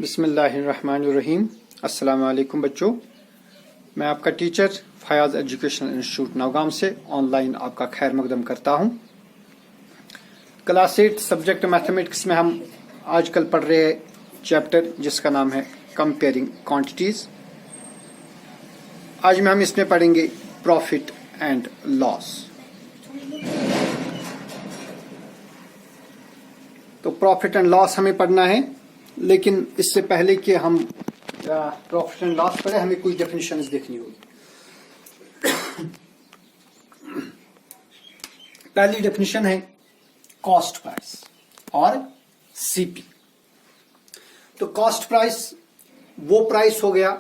बिस्मिल्लाहिर्रहमानिर्रहीम। अस्सलाम वालेकुम बच्चों, मैं आपका teacher Fayaz educational institute Naugam से ऑनलाइन आपका खैर मकदम करता हूं। क्लास 8 सब्जेक्ट मैथमेटिक्स में हम आजकल पढ़ रहे चैप्टर जिसका नाम है कंपेयरिंग क्वांटिटीज। आज में हम इसमें पढ़ेंगे प्रॉफिट एंड लॉस। तो प्रॉफिट एंड लॉस हमें पढ़ना है, लेकिन इससे पहले कि हम प्रॉफिट एंड लॉस पढ़े हमें कुछ डेफिनेशंस देखनी होगी। पहली डेफिनेशन है कॉस्ट प्राइस और सीपी। तो कॉस्ट प्राइस वो प्राइस हो गया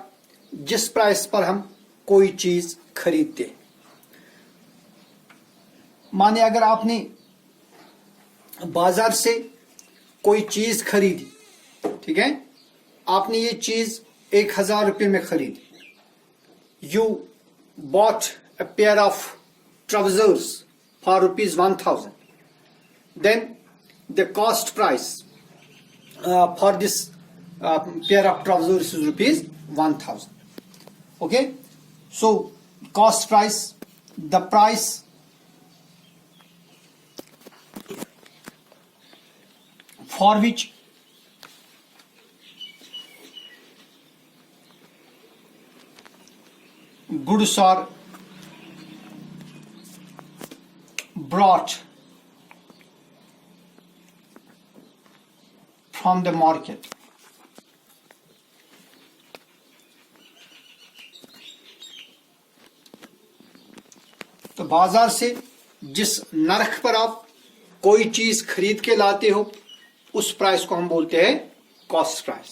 जिस प्राइस पर हम कोई चीज खरीदते। माने अगर आपने बाजार से कोई चीज खरीदी, ठीक है, आपने ये चीज 1000 रुपये में खरीदी। You bought a pair of trousers for ₹1000, then the cost price for this pair of trousers is ₹1000. Okay, so cost price, the price for which goods are brought from the market. तो बाजार से जिस नरख पर आप कोई चीज खरीद के लाते हो उस प्राइस को हम बोलते हैं cost price.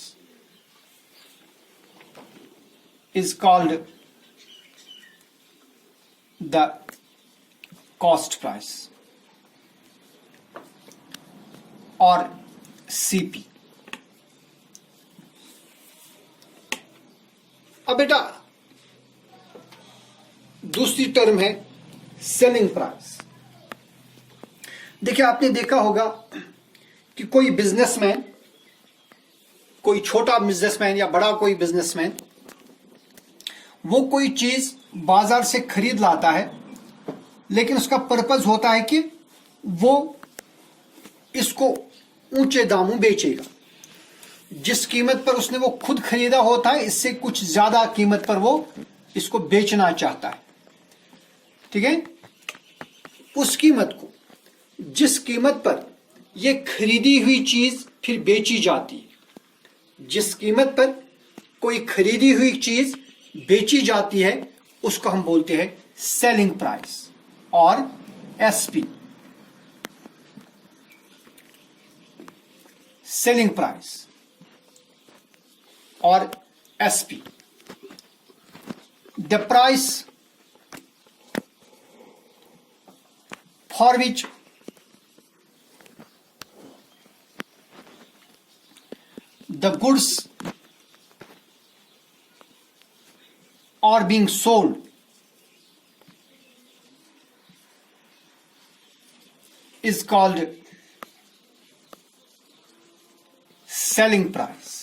Is called the cost price और सीपी। अब बेटा दूसरी टर्म है सेलिंग प्राइस। देखिए, आपने देखा होगा कि कोई बिजनेसमैन, कोई छोटा बिजनेसमैन या बड़ा कोई बिजनेसमैन, वो कोई चीज बाजार से खरीद लाता है, लेकिन उसका पर्पस होता है कि वो इसको ऊंचे दामों बेचेगा। जिस कीमत पर उसने वो खुद खरीदा होता है इससे कुछ ज्यादा कीमत पर वो इसको बेचना चाहता है, ठीक है। उस कीमत को, जिस कीमत पर ये खरीदी हुई चीज फिर बेची जाती है, जिस कीमत पर कोई खरीदी हुई चीज बेची जाती है उसको हम बोलते हैं सेलिंग प्राइस और एसपी। सेलिंग प्राइस और SP, the price for which the goods are being sold is called selling price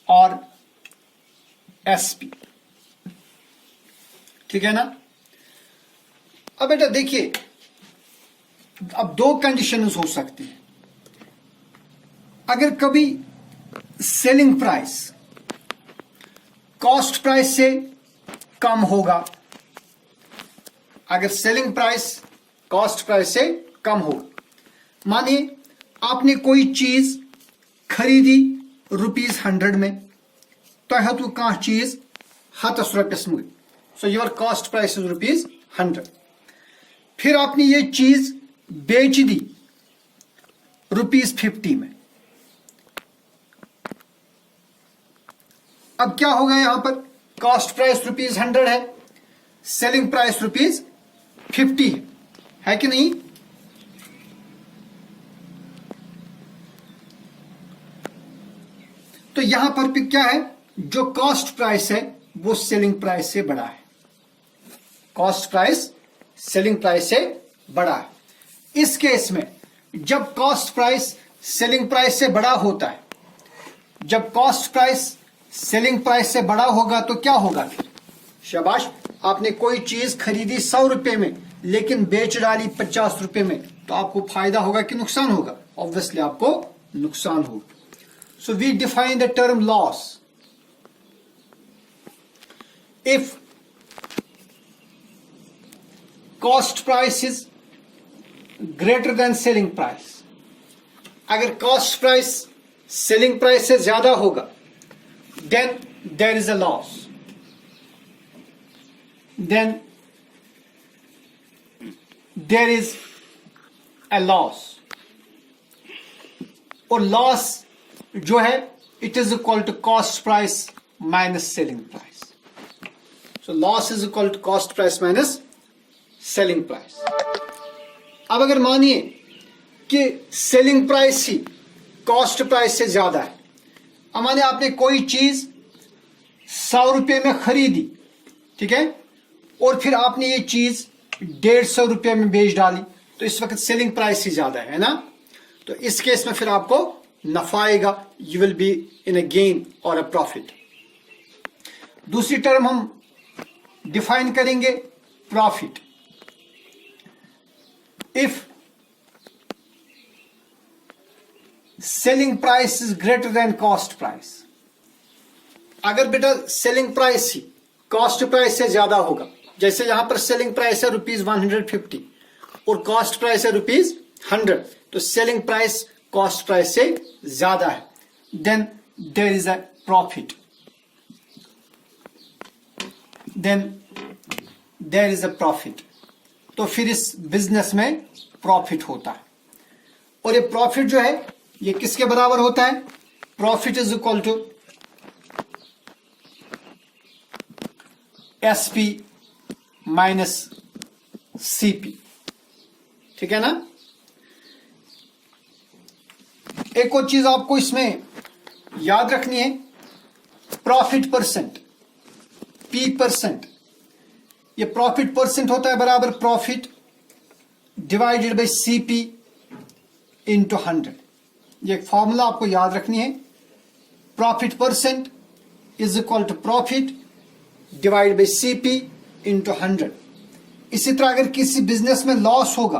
और एसपी, ठीक है ना। अब बेटा देखिए, अब दो कंडीशंस हो सकती हैं। अगर कभी सेलिंग प्राइस कॉस्ट प्राइस से कम होगा, अगर सेलिंग प्राइस कॉस्ट प्राइस से कम होगा, मानिए आपने कोई चीज खरीदी ₹100 में, तो है तो कह चीज ₹100 में, so your cost price is ₹100। फिर आपने ये चीज बेच दी ₹50 में। अब क्या होगा, यहां पर कॉस्ट प्राइस ₹100 है, सेलिंग प्राइस ₹50 है कि नहीं। तो यहां पर भी क्या है, जो कॉस्ट प्राइस है वो सेलिंग प्राइस से बड़ा है। कॉस्ट प्राइस सेलिंग प्राइस से बड़ा है। इस केस में जब कॉस्ट प्राइस सेलिंग प्राइस से बड़ा होता है। जब कॉस्ट प्राइस सेलिंग प्राइस से बड़ा होगा तो क्या होगा फिर? शाबाश, आपने कोई चीज खरीदी 100 रुपए में लेकिन बेच डाली 50 रुपए में, तो आपको फायदा होगा कि नुकसान होगा? ऑब्वियसली आपको नुकसान होगा। So we define the term loss. If cost price is greater than selling price, अगर कॉस्ट प्राइस सेलिंग प्राइस से ज्यादा होगा, then there is a loss. Then there is a loss. और लॉस जो है it is equal to cost price minus selling price. So loss is equal to cost price minus selling price. अब अगर मानिए कि सेलिंग प्राइस ही cost price से ज्यादा है, अब मानिए आपने कोई चीज 100 रुपए में खरीदी, ठीक है, और फिर आपने ये चीज 150 रुपए में बेच डाली, तो इस वक्त सेलिंग प्राइस ही ज्यादा है ना? तो इस केस में फिर आपको नफा आएगा, you will be in a gain और अ प्रॉफिट। दूसरी टर्म हम डिफाइन करेंगे profit. If selling price is greater then cost price, अगर बेटा सेलिंग प्राइस ही कॉस्ट प्राइस से ज्यादा होगा, जैसे यहां पर सेलिंग प्राइस है ₹150 और कॉस्ट प्राइस है ₹100, तो सेलिंग प्राइस कॉस्ट प्राइस से ज्यादा है, then there is a profit. Then there is a profit. तो फिर इस बिजनेस में प्रॉफिट होता है। और ये प्रॉफिट जो है ये किसके बराबर होता है? Profit is equal to SP minus CP, ठीक है ना? एक और चीज आपको इसमें याद रखनी है, प्रॉफिट परसेंट, P%। ये प्रॉफिट परसेंट होता है बराबर profit divided by CP into 100। ये एक फॉर्मूला आपको याद रखनी है, profit percent is equal to profit divide by CP into 100। इसी तरह अगर किसी बिजनेस में लॉस होगा,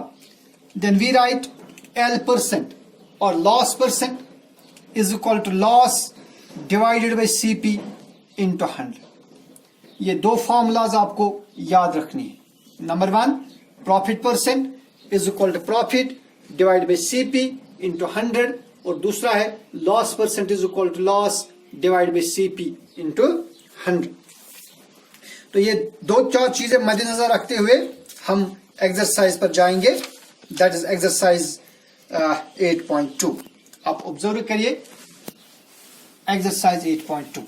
देन वी राइट L% और loss percent is equal to loss divided by CP into 100। ये दो फॉर्मूलाज आपको याद रखनी है। Number 1 profit percent is equal to profit divide by CP into 100, और दूसरा है loss percent is equal to loss divide by CP into 100। तो ये 2-4 चीजें मद्देनजर रखते हुए हम एक्सरसाइज पर जाएंगे, दैट इज एक्सरसाइज 8.2। आप ऑब्जर्व करिए एक्सरसाइज 8.2।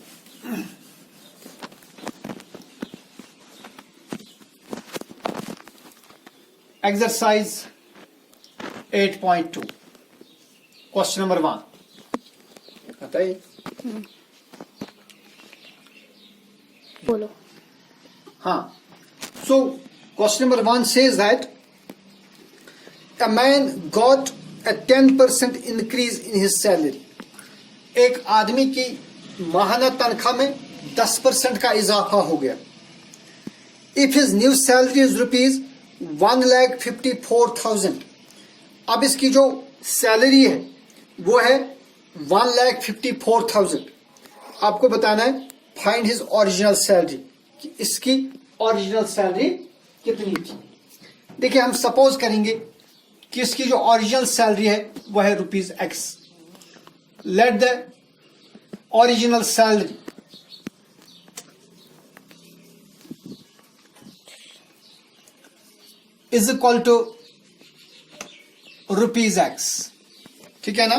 एक्सरसाइज 8.2 क्वेश्चन नंबर 1 बताइए। बोलो। हाँ, so question number 1 says that a man got a 10% increase in his salary। एक आदमी की माहाना तनख्वाह में 10% का इजाफा हो गया। If his new salary is ₹1,54,000, अब इसकी जो सैलरी है वो है 1,54,000। आपको बताना है फाइंड हिज ओरिजिनल सैलरी, कि इसकी ओरिजिनल सैलरी कितनी थी। देखिए हम सपोज करेंगे कि इसकी जो ओरिजिनल सैलरी है वह है ₹X। Let the original salary is equal to ₹X, ठीक है ना?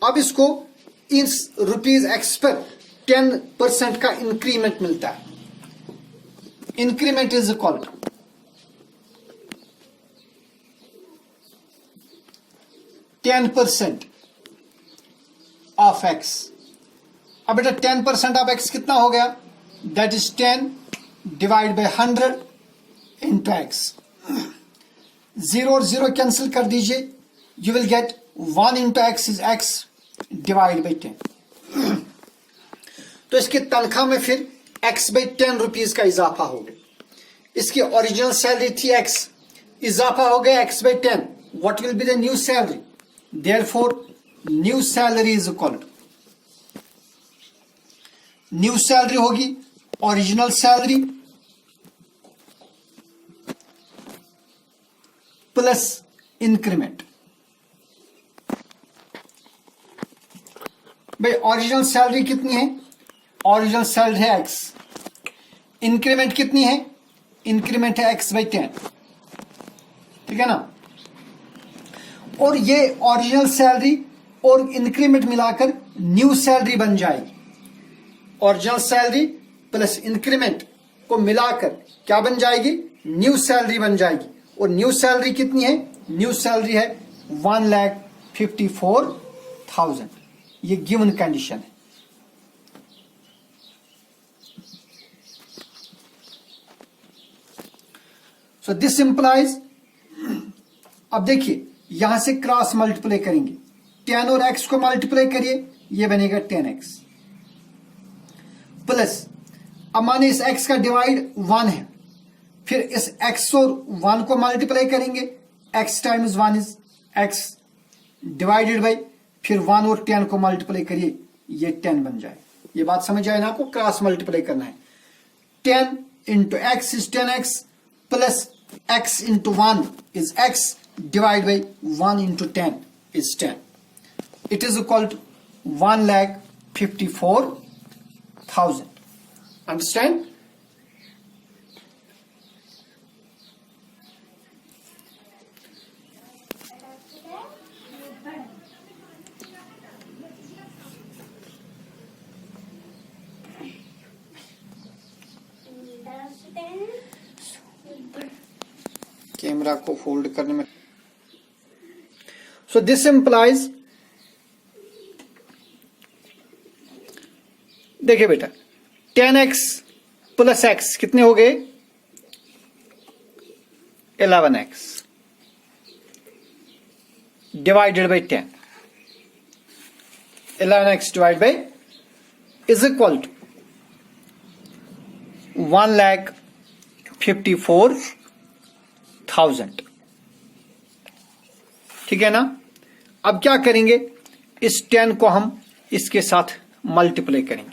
अब इसको इस ₹X पर 10% का इंक्रीमेंट मिलता है। Increment is equal to 10% of X। अब बेटा 10% ऑफ X कितना हो गया? That is 10 divide by 100 into X। 0 और 0 कैंसिल कर दीजिए, you will get 1 into X is X divide by 10। तो इसकी तनख्वाह में फिर एक्स बाई 10 रुपीज का इजाफा हो गया। इसकी ओरिजिनल सैलरी थी एक्स, इजाफा हो गया x by 10। What will be the new salary? Therefore new salary is equal, new salary होगी ओरिजिनल सैलरी प्लस इंक्रीमेंट। भाई ओरिजिनल सैलरी कितनी है? ओरिजिनल सैलरी है एक्स। इंक्रीमेंट कितनी है? इंक्रीमेंट है एक्स बाई 10, ठीक है ना। और ये ओरिजिनल सैलरी और इंक्रीमेंट मिलाकर न्यू सैलरी बन जाएगी। ओरिजिनल सैलरी प्लस इंक्रीमेंट को मिलाकर क्या बन जाएगी? न्यू सैलरी बन जाएगी। और न्यू सैलरी कितनी है? न्यू सैलरी है 1,54,000। ये गिवन कंडीशन है। सो दिस इंप्लाइज, अब देखिए यहां से क्रॉस मल्टीप्लाई करेंगे, 10 और x को मल्टीप्लाई करिए, ये बनेगा 10x प्लस, अब माने इस x का डिवाइड 1 है, फिर इस x और 1 को मल्टीप्लाई करेंगे, x times 1 is x divided by, फिर 1 और 10 को मल्टीप्लाई करिए, ये 10 बन जाए। ये बात समझ आए ना आपको? क्रॉस मल्टीप्लाई करना है। 10 into X is 10x plus x into 1 is x divide by 1 into 10 is 10। It is equal to 1,54,000। Understand? Camera को फोल्ड करने में, सो दिस इंप्लाइज, देखिए बेटा 10x प्लस x कितने हो गए? 11x divided by 10। 11x divide by is equal to 1,54,000, ठीक है ना। अब क्या करेंगे? इस 10 को हम इसके साथ मल्टीप्लाई करेंगे।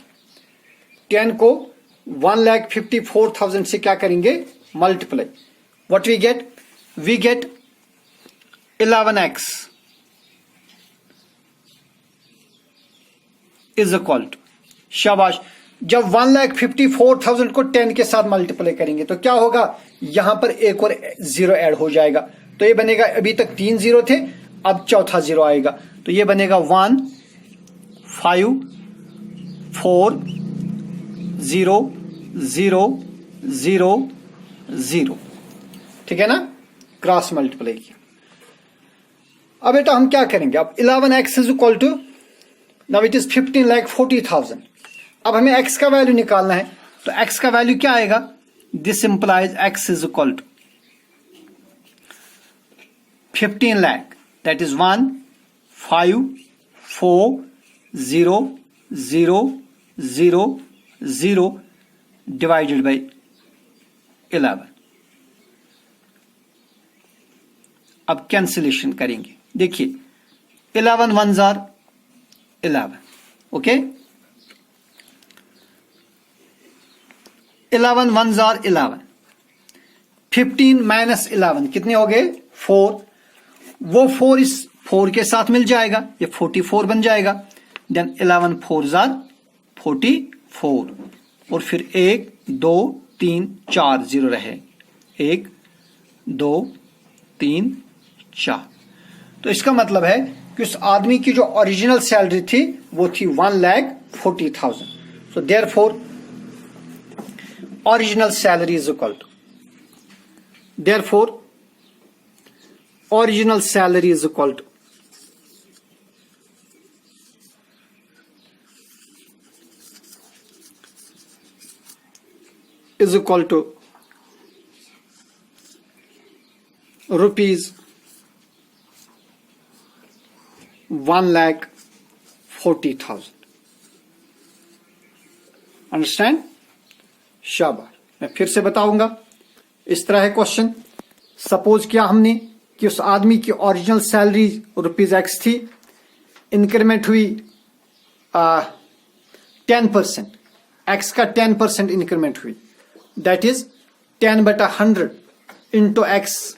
10 को 1,54,000 से क्या करेंगे? Multiply. What we get? We get 11x is equal to, शाबाश, जब 1,54,000 को 10 के साथ मल्टीप्लाई करेंगे तो क्या होगा? यहां पर एक और जीरो ऐड हो जाएगा, तो ये बनेगा, अभी तक 3 जीरो थे, अब चौथा जीरो आएगा, तो ये बनेगा 1,5,4,0,0,0, ठीक है ना। क्रॉस मल्टीप्लाई किया। अब बेटा हम क्या करेंगे? अब 11x is equal to, now it is 15,40,000। अब हमें x का वैल्यू निकालना है, तो x का वैल्यू क्या आएगा? This implies x is equal to 15 lakh, that is 1,5,4,0,0,0 divided by 11। अब कैंसिलेशन करेंगे। देखिए 11 1s are 11, okay. 11 1s are 11। 15 minus 11 कितने हो गए? 4। वो 4 इस 4 के साथ मिल जाएगा, ये 44 बन जाएगा। देन 11 4s are 44, और फिर 1 2 3 4 जीरो रहे, 1 2 3 4। तो इसका मतलब है कि उस आदमी की जो ओरिजिनल सैलरी थी वो थी 1,40,000। So therefore original salary is equal to, therefore original salary is equal to rupees 1,40,000. Understand? शाबाश। मैं फिर से बताऊंगा। इस तरह है क्वेश्चन। सपोज किया हमने कि उस आदमी की ओरिजिनल सैलरी ₹X थी, इंक्रीमेंट हुई 10%, एक्स का 10% इंक्रीमेंट हुई, दैट इज 10/100 इंटू एक्स।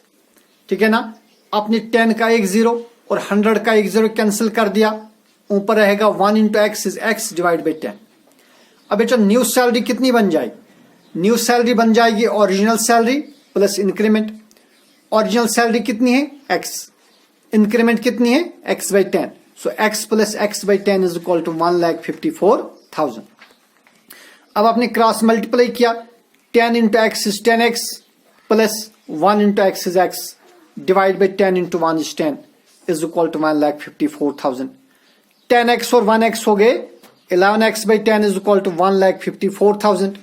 ठीक है ना? आपने 10 का एक जीरो और 100 का एक जीरो कैंसिल कर दिया, ऊपर रहेगा 1 into X is X divide by 10। अब बेटा न्यू सैलरी कितनी बन जाएगी? न्यू सैलरी बन जाएगी original salary plus increment. Original salary कितनी है? एक्स। इंक्रीमेंट कितनी है? X by 10। So X plus X by 10 is equal to 1,54,000। अब आपने क्रॉस मल्टीप्लाई किया, 10 into X is 10x plus 1 into X is X divide by 10 into 1 is 10 is equal to 1,54,000। 10x और 1x हो गए, 11x by 10 is equal to 1,54,000।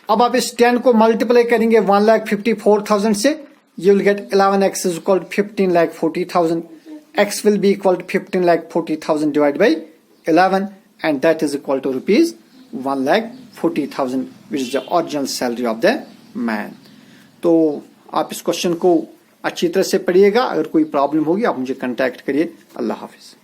अब आप इस 10 को मल्टीप्लाई करेंगे 1,54,000 से, you will get 11x is equal to 15,40,000. X will be equal to 15,40,000 divided by 11, and that is equal to rupees 1,40,000, which is the original salary of the man. तो आप इस question को अच्छी तरह से पढ़िएगा। अगर कोई प्रॉब्लम होगी आप मुझे कांटेक्ट करिए। अल्लाह हाफिज।